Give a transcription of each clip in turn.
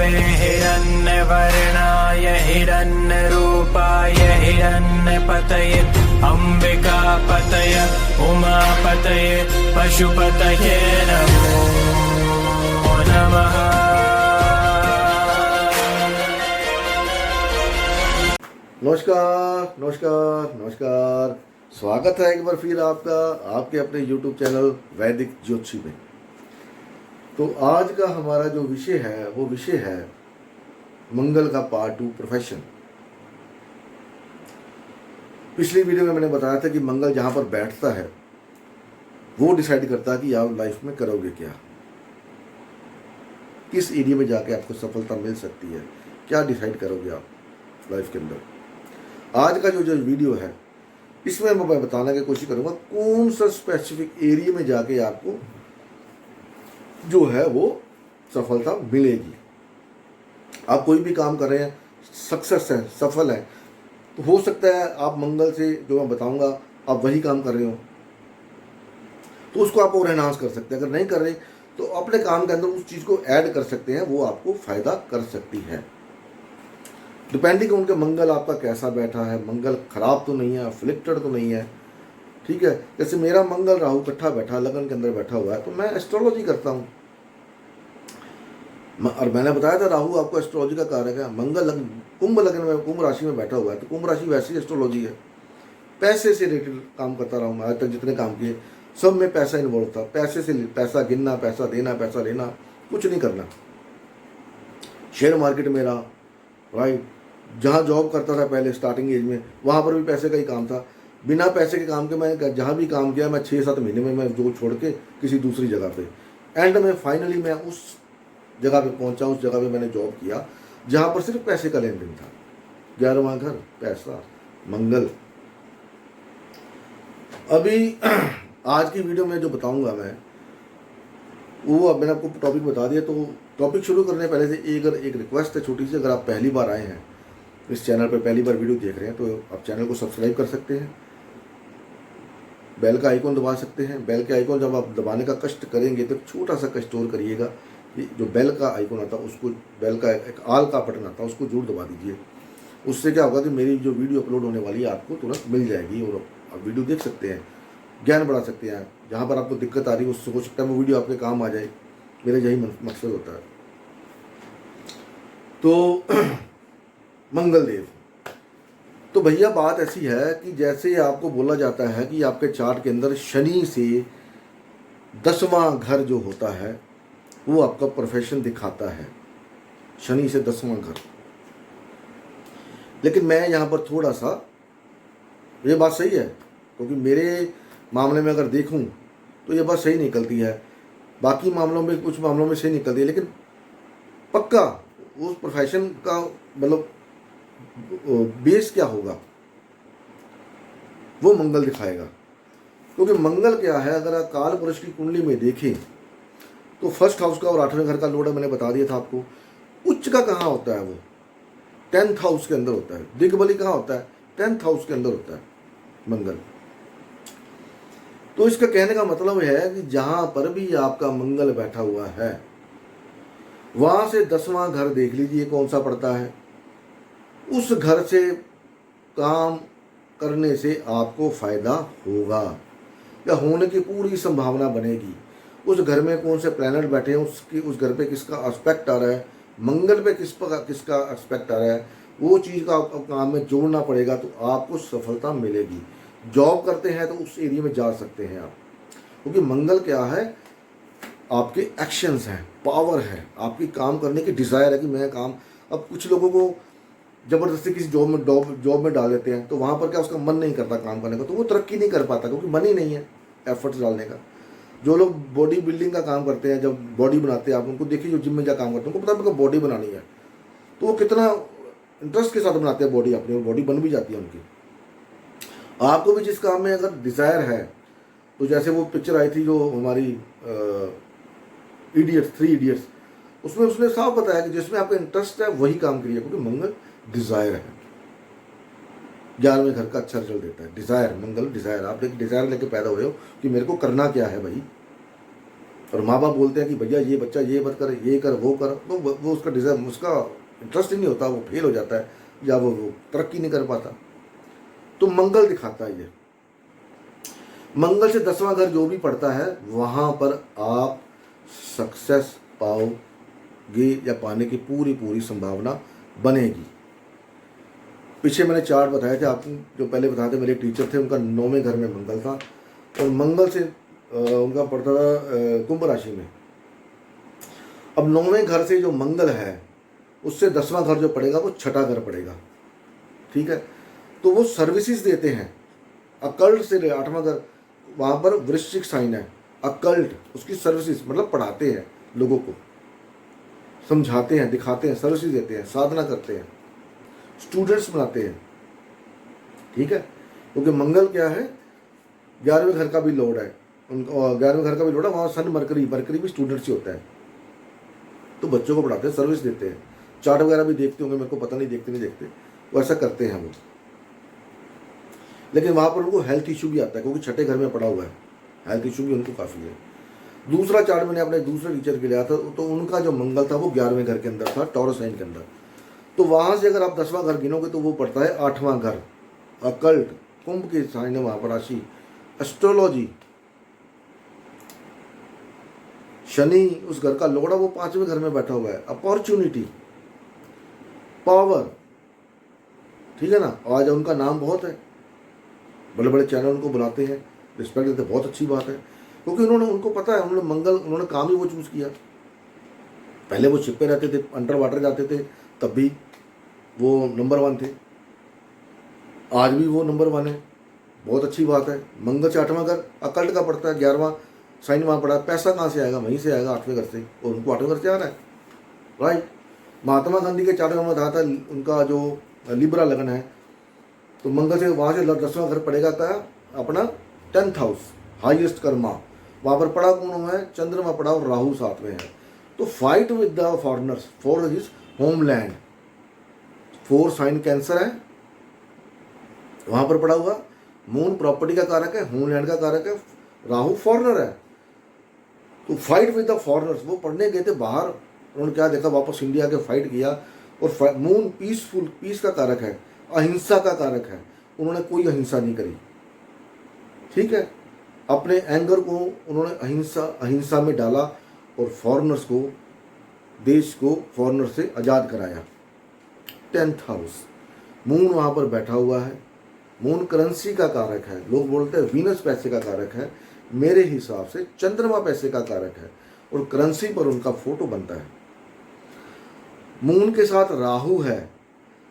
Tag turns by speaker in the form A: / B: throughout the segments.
A: विष्णवे हिरण्यवर्णाय हिरण्यरूपाय हिरण्यपतये अम्बिकापतये उमापतये पशुपतये नमो नमः।
B: नमस्कार नमस्कार नमस्कार। स्वागत है एक बार फिर आपका आपके अपने YouTube चैनल वैदिक ज्योतिषी में। तो आज का हमारा जो विषय है वो विषय है मंगल का पार्ट 2 प्रोफेशन। पिछली वीडियो में मैंने बताया था कि मंगल जहाँ पर बैठता है वो डिसाइड करता है कि आप लाइफ में करोगे क्या, किस एरिया में जाके आपको सफलता मिल सकती है, क्या डिसाइड करोगे आप लाइफ के अंदर। आज का जो वीडियो है इसमें मैं बताने की कोशिश करूंगा कौन सा स्पेसिफिक एरिया में जाके आपको जो है वो सफलता मिलेगी। आप कोई भी काम कर रहे हैं, सक्सेस है, सफल है, तो हो सकता है आप मंगल से जो मैं बताऊंगा आप वही काम कर रहे हो तो उसको आप और एनहांस कर सकते हैं। अगर नहीं कर रहे तो अपने काम के अंदर उस चीज़ को ऐड कर सकते हैं, वो आपको फायदा कर सकती है। डिपेंडिंग उनके मंगल आपका कैसा बैठा है, मंगल खराब तो नहीं है, अफ्लिक्टेड तो नहीं है, ठीक है। जैसे मेरा मंगल राहु इकट्ठा बैठा, लगन के अंदर बैठा हुआ है, तो मैं एस्ट्रोलॉजी करता हूँ। और मैंने बताया था राहु आपको एस्ट्रोलॉजी का कारक है। मंगल कुंभ लगन में, कुंभ राशि में बैठा हुआ है, तो कुंभ राशि वैसी एस्ट्रोलॉजी है। पैसे से रिलेटेड काम करता रहा हूँ आज तक, जितने काम किए सब में पैसा इन्वॉल्व था। पैसे से पैसा गिनना, पैसा देना, पैसा लेना, कुछ नहीं करना। शेयर मार्केट में रहा, राइट। जहाँ जॉब करता था पहले स्टार्टिंग एज में, वहाँ पर भी पैसे का ही काम था। बिना पैसे के काम के मैं जहाँ भी काम किया, मैं 6-7 महीने में मैं जो छोड़ के किसी दूसरी जगह पे, एंड में फाइनली मैं उस जगह पे पहुँचा। उस जगह पे मैंने जॉब किया जहाँ पर सिर्फ पैसे का लेन देन था। 11वां घर पैसा, मंगल। अभी आज की वीडियो में जो बताऊँगा मैं वो, अब मैंने आपको टॉपिक बता दिया। तो टॉपिक शुरू करने पहले से एक रिक्वेस्ट है छोटी सी। अगर आप पहली बार आए हैं इस चैनल पर, पहली बार वीडियो देख रहे हैं, तो आप चैनल को सब्सक्राइब कर सकते हैं, बेल का आइकॉन दबा सकते हैं। बेल के आइकॉन जब आप दबाने का कष्ट करेंगे तो छोटा सा कष्ट और करिएगा कि जो बेल का आइकॉन आता है उसको, बेल का एक आल का बटन आता है उसको जरूर दबा दीजिए। उससे क्या होगा कि मेरी जो वीडियो अपलोड होने वाली है आपको तुरंत मिल जाएगी और आप वीडियो देख सकते हैं, ज्ञान बढ़ा सकते हैं। जहाँ पर आपको दिक्कत आ रही है उससे हो सकता है वो वीडियो आपके काम आ जाए। मेरा यही मकसद होता है। तो मंगल देव, तो भैया बात ऐसी है कि जैसे आपको बोला जाता है कि आपके चार्ट के अंदर शनि से 10वां घर जो होता है वो आपका प्रोफेशन दिखाता है। शनि से 10वां घर। लेकिन मैं यहाँ पर थोड़ा सा, ये बात सही है क्योंकि मेरे मामले में अगर देखूं तो ये बात सही निकलती है। बाकी मामलों में, कुछ मामलों में सही निकलती है, लेकिन पक्का उस प्रोफेशन का मतलब बेस क्या होगा वो मंगल दिखाएगा। क्योंकि मंगल क्या है, अगर आप काल पुरुष की कुंडली में देखें तो फर्स्ट हाउस का और 8वें घर का लोड मैंने बता दिया था आपको। उच्च का कहाँ होता है, वो 10th हाउस के अंदर होता है। दिग्बली कहाँ होता है, 10th हाउस के अंदर होता है मंगल। तो इसका कहने का मतलब है कि जहां पर भी आपका मंगल बैठा हुआ है वहां से 10वां घर देख लीजिए कौन सा पड़ता है। उस घर से काम करने से आपको फायदा होगा या होने की पूरी संभावना बनेगी। उस घर में कौन से प्लैनेट बैठे हैं, उसकी उस घर पे किसका एस्पेक्ट आ रहा है, मंगल पे किसका एस्पेक्ट आ रहा है, वो चीज़ का आपको काम में जोड़ना पड़ेगा तो आपको सफलता मिलेगी। जॉब करते हैं तो उस एरिया में जा सकते हैं आप, क्योंकि मंगल क्या है, आपके एक्शंस हैं, पावर है, आपकी काम करने की डिज़ायर है कि मैं काम। अब कुछ लोगों को ज़बरदस्ती किसी जॉब में डाल देते हैं तो वहाँ पर क्या उसका मन नहीं करता काम करने का, तो वो तरक्की नहीं कर पाता क्योंकि मन ही नहीं है एफर्ट्स डालने का। जो लोग बॉडी बिल्डिंग का काम करते हैं, जब बॉडी बनाते हैं, आप उनको देखिए जो जिम में जा काम करते हैं, उनको पता है उनको बॉडी बनानी है तो वो कितना इंटरेस्ट के साथ बनाते हैं बॉडी अपनी, और बॉडी बन भी जाती है उनकी। आपको भी जिस काम में अगर डिज़ायर है, तो जैसे वो पिक्चर आई थी जो हमारी इडियट्स, 3 इडियट्स, उसमें उसने साफ बताया कि जिसमें आपका इंटरेस्ट है वही काम करिए, क्योंकि मंगल डिज़ायर है। 11वें घर का अच्छा रिजल्ट देता है। डिज़ायर, मंगल डिज़ायर। आप एक डिज़ायर लेके पैदा हुए हो कि मेरे को करना क्या है भाई, और माँ बाप बोलते हैं कि भैया ये बच्चा ये मत कर, ये कर, वो कर, तो वो उसका डिज़र्व, उसका इंटरेस्ट ही नहीं होता, वो फेल हो जाता है या वो तरक्की नहीं कर पाता। तो मंगल दिखाता है ये। मंगल से 10वां घर जो भी पड़ता है वहाँ पर आप सक्सेस पाओगे या पाने की पूरी संभावना बनेगी। पीछे मैंने चार्ट बताए थे आपको, जो पहले बताए थे, मेरे टीचर थे, उनका 9वें घर में मंगल था और मंगल से उनका पड़ता था कुंभ राशि में। अब 9वें घर से जो मंगल है उससे 10वां घर जो पड़ेगा वो छठा घर पड़ेगा, ठीक है। तो वो सर्विसेज देते हैं अकल्ट से 8वां घर, वहाँ पर वृश्चिक साइन है, अकल्ट, उसकी सर्विसेज मतलब पढ़ाते हैं, लोगों को समझाते हैं, दिखाते हैं, सर्विसेज देते हैं, साधना करते हैं, स्टूडेंट्स बनाते हैं, ठीक है। क्योंकि मंगल क्या है, 11वें घर का भी लॉर्ड है, उनका 11वें घर का भी लॉर्ड है, वहाँ सन मरकरी भी स्टूडेंट्स ही होता है। तो बच्चों को पढ़ाते हैं, सर्विस देते हैं, चार्ट वगैरह भी देखते होंगे, मेरे को पता नहीं देखते नहीं देखते, वो ऐसा करते हैं वो। लेकिन वहाँ पर उनको हेल्थ इशू भी आता है क्योंकि छठे घर में पड़ा हुआ है, हेल्थ इशू भी उनको काफ़ी है। दूसरा चार्ट मैंने अपने दूसरे टीचर के लिया था, तो उनका जो मंगल था वो 11वें घर के अंदर था, टॉरस साइन के अंदर। तो वहाँ से अगर आप 10वां घर गिनोगे तो वो पड़ता है 8वां घर, अकल्ट, कुंभ के साइन है वहाँ पर राशि, एस्ट्रोलॉजी, शनि उस घर का लॉर्ड है, वो 5वें घर में बैठा हुआ है, अपॉर्चुनिटी, पावर, ठीक है ना। आज उनका नाम बहुत है, बड़े बड़े चैनल उनको बुलाते हैं, रिस्पेक्ट देते, बहुत अच्छी बात है, क्योंकि उनको पता है, उन्होंने मंगल, उन्होंने काम ही वो चूज़ किया। पहले वो शिप पे रहते थे, अंडर वाटर जाते थे, तब भी वो नंबर 1 थे, आज भी वो नंबर 1 है, बहुत अच्छी बात है। मंगल से 8वां घर अकल्ट का पड़ता है, 11वां साइन वहाँ पड़ा है, पैसा कहाँ से आएगा, वहीं से आएगा, 8वें घर से, और उनको 8वें घर से आ रहा है, राइट। महात्मा गांधी के चार्ट में बताया था, उनका जो लिब्रा लगन है, तो मंगल से वहाँ से 10वां घर पड़ेगा क्या, अपना 10th हाउस, हाईएस्ट कर्मा, वहाँ पर पड़ा कौन हुआ है, चंद्रमा पड़ा और राहु साथ में है। तो fight with the foreigners for his homeland, 4 sign cancer है, वहाँ पर पड़ा हुआ, मून प्रॉपर्टी का कारक है, होमलैंड का कारक है, राहु फॉरेनर है। तो फाइट विद द फॉरेनर्स, वो पढ़ने गए थे बाहर, उन्होंने क्या देखा, वापस इंडिया के फाइट किया। और मून पीसफुल, पीस का कारक है, अहिंसा का कारक है, उन्होंने कोई अहिंसा नहीं करी, ठीक है। अपने एंगर को उन्होंने अहिंसा में डाला और फॉरेनर्स को, देश को फॉरेनर से आज़ाद कराया। 10th हाउस, मून वहाँ पर बैठा हुआ है, मून करेंसी का कारक है, लोग बोलते हैं वीनस पैसे का कारक है, मेरे हिसाब से चंद्रमा पैसे का कारक है, और करेंसी पर उनका फोटो बनता है। मून के साथ राहु है,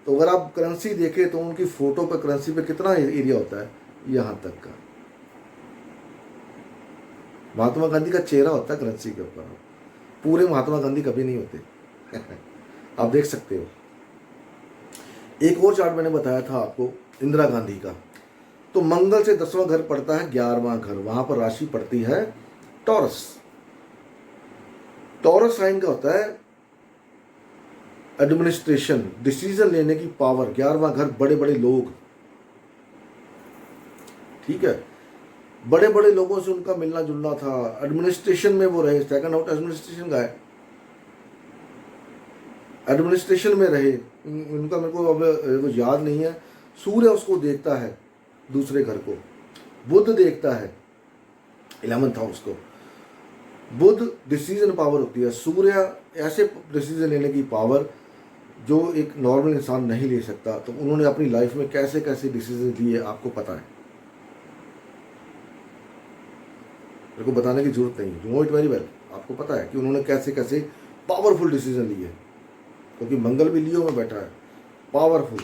B: तो अगर आप करेंसी देखें तो उनकी फोटो पर, करेंसी पे कितना एरिया होता है, यहाँ तक का। महात्मा गांधी का चेहरा होता है करेंसी के ऊपर, पूरे महात्मा गांधी कभी नहीं होते आप देख सकते हो। एक और चार्ट मैंने बताया था आपको इंदिरा गांधी का, तो मंगल से 10वां घर पड़ता है 11वां घर, वहां पर राशि पड़ती है टॉरस। टॉरस साइन का होता है एडमिनिस्ट्रेशन, डिसीजन लेने की पावर, 11वां घर बड़े बड़े लोग, ठीक है, बड़े बड़े लोगों से उनका मिलना जुलना था, एडमिनिस्ट्रेशन में वो रहे, सेकंड हाउस एडमिनिस्ट्रेशन का है, एडमिनिस्ट्रेशन में रहे, उनका मेरे को अब याद नहीं है। सूर्य उसको देखता है, दूसरे घर को, बुध देखता है 11th हाउस को, बुध डिसीजन पावर होती है, सूर्य ऐसे डिसीजन लेने की पावर जो एक नॉर्मल इंसान नहीं ले सकता। तो उन्होंने अपनी लाइफ में कैसे कैसे डिसीजन लिए आपको पता है, मेरे को बताने की जरूरत नहीं, you know it very well, आपको पता है कि उन्होंने कैसे कैसे पावरफुल डिसीजन लिए, क्योंकि मंगल भी लियो में बैठा है, पावरफुल।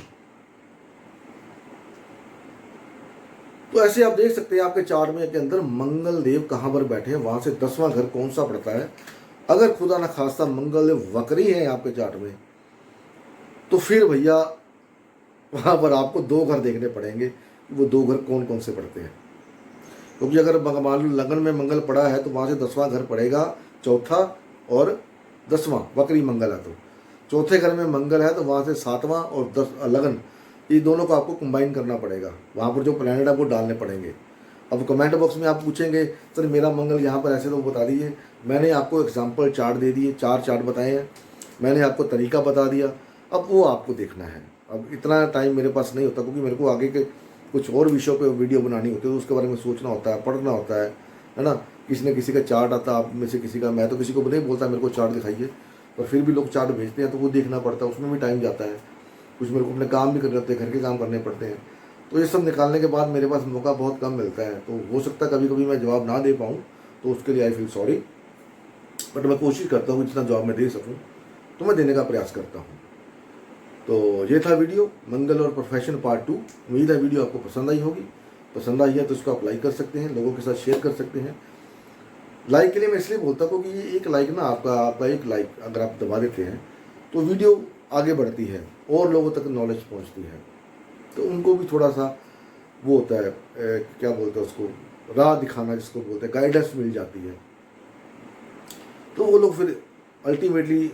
B: तो ऐसे आप देख सकते हैं आपके चार्ट में के अंदर मंगल देव कहाँ पर बैठे हैं, वहां से 10वां घर कौन सा पड़ता है। अगर खुदा न खास्ता मंगल देव वक्री है आपके चार्ट में, तो फिर भैया वहां पर आपको 2 घर देखने पड़ेंगे, वो 2 घर कौन कौन से पड़ते हैं। क्योंकि अगर मान लो लगन में मंगल पड़ा है तो वहां से 10वां घर पड़ेगा, चौथा और 10वां, वक्री मंगल है तो चौथे घर में मंगल है, तो वहां से 7वां और 10 लगन, ये दोनों को आपको कंबाइन करना पड़ेगा, वहाँ पर जो प्लैनेट है वो डालने पड़ेंगे। अब कमेंट बॉक्स में आप पूछेंगे सर मेरा मंगल यहाँ पर ऐसे, तो बता दीजिए। मैंने आपको एग्जाम्पल चार्ट दे दिए, 4 चार्ट बताए हैं, मैंने आपको तरीका बता दिया, अब वो आपको देखना है। अब इतना टाइम मेरे पास नहीं होता, क्योंकि मेरे को आगे के कुछ और विषयों पे वीडियो बनानी होती है, तो उसके बारे में सोचना होता है, पढ़ना होता है ना। किसी न किसी का चार्ट आता है, आप में से किसी का, मैं तो किसी को नहीं बोलता मेरे को चार्ट दिखाइए, पर फिर भी लोग चार्ट भेजते हैं, तो वो देखना पड़ता है, उसमें भी टाइम जाता है। कुछ मेरे को अपने काम भी करने होते हैं, घर के काम करने पड़ते हैं, तो ये सब निकालने के बाद मेरे पास मौका बहुत कम मिलता है। तो हो सकता है कभी कभी मैं जवाब ना दे पाऊँ, तो उसके लिए आई फील सॉरी, बट मैं कोशिश करता हूँ जितना जवाब मैं दे सकूँ तो मैं देने का प्रयास करता हूँ। तो ये था वीडियो मंगल और प्रोफेशन पार्ट 2। उम्मीद है वीडियो आपको पसंद आई होगी। पसंद आई है तो इसको आप लाइक कर सकते हैं, लोगों के साथ शेयर कर सकते हैं। लाइक के लिए मैं इसलिए बोलता हूँ क्योंकि ये एक लाइक ना, आपका एक लाइक अगर आप दबा देते हैं तो वीडियो आगे बढ़ती है और लोगों तक नॉलेज पहुँचती है, तो उनको भी थोड़ा सा वो होता है, क्या बोलते हैं उसको, राह दिखाना जिसको बोलते हैं, गाइडेंस मिल जाती है। तो वो लोग फिर अल्टीमेटली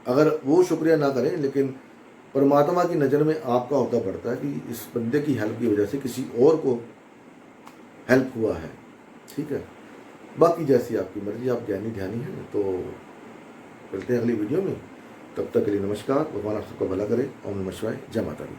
B: अगर वो शुक्रिया ना करें, लेकिन परमात्मा की नज़र में आपका होता पड़ता है कि इस बंदे की हेल्प की वजह से किसी और को हेल्प हुआ है। ठीक है, बाकी जैसी आपकी मर्जी, आप ज्ञानी ध्यानी हैं। तो मिलते हैं अगली वीडियो में, तब तक के लिए नमस्कार। भगवान आप सबका भला करे। ओम नमः शिवाय। जय माता दी।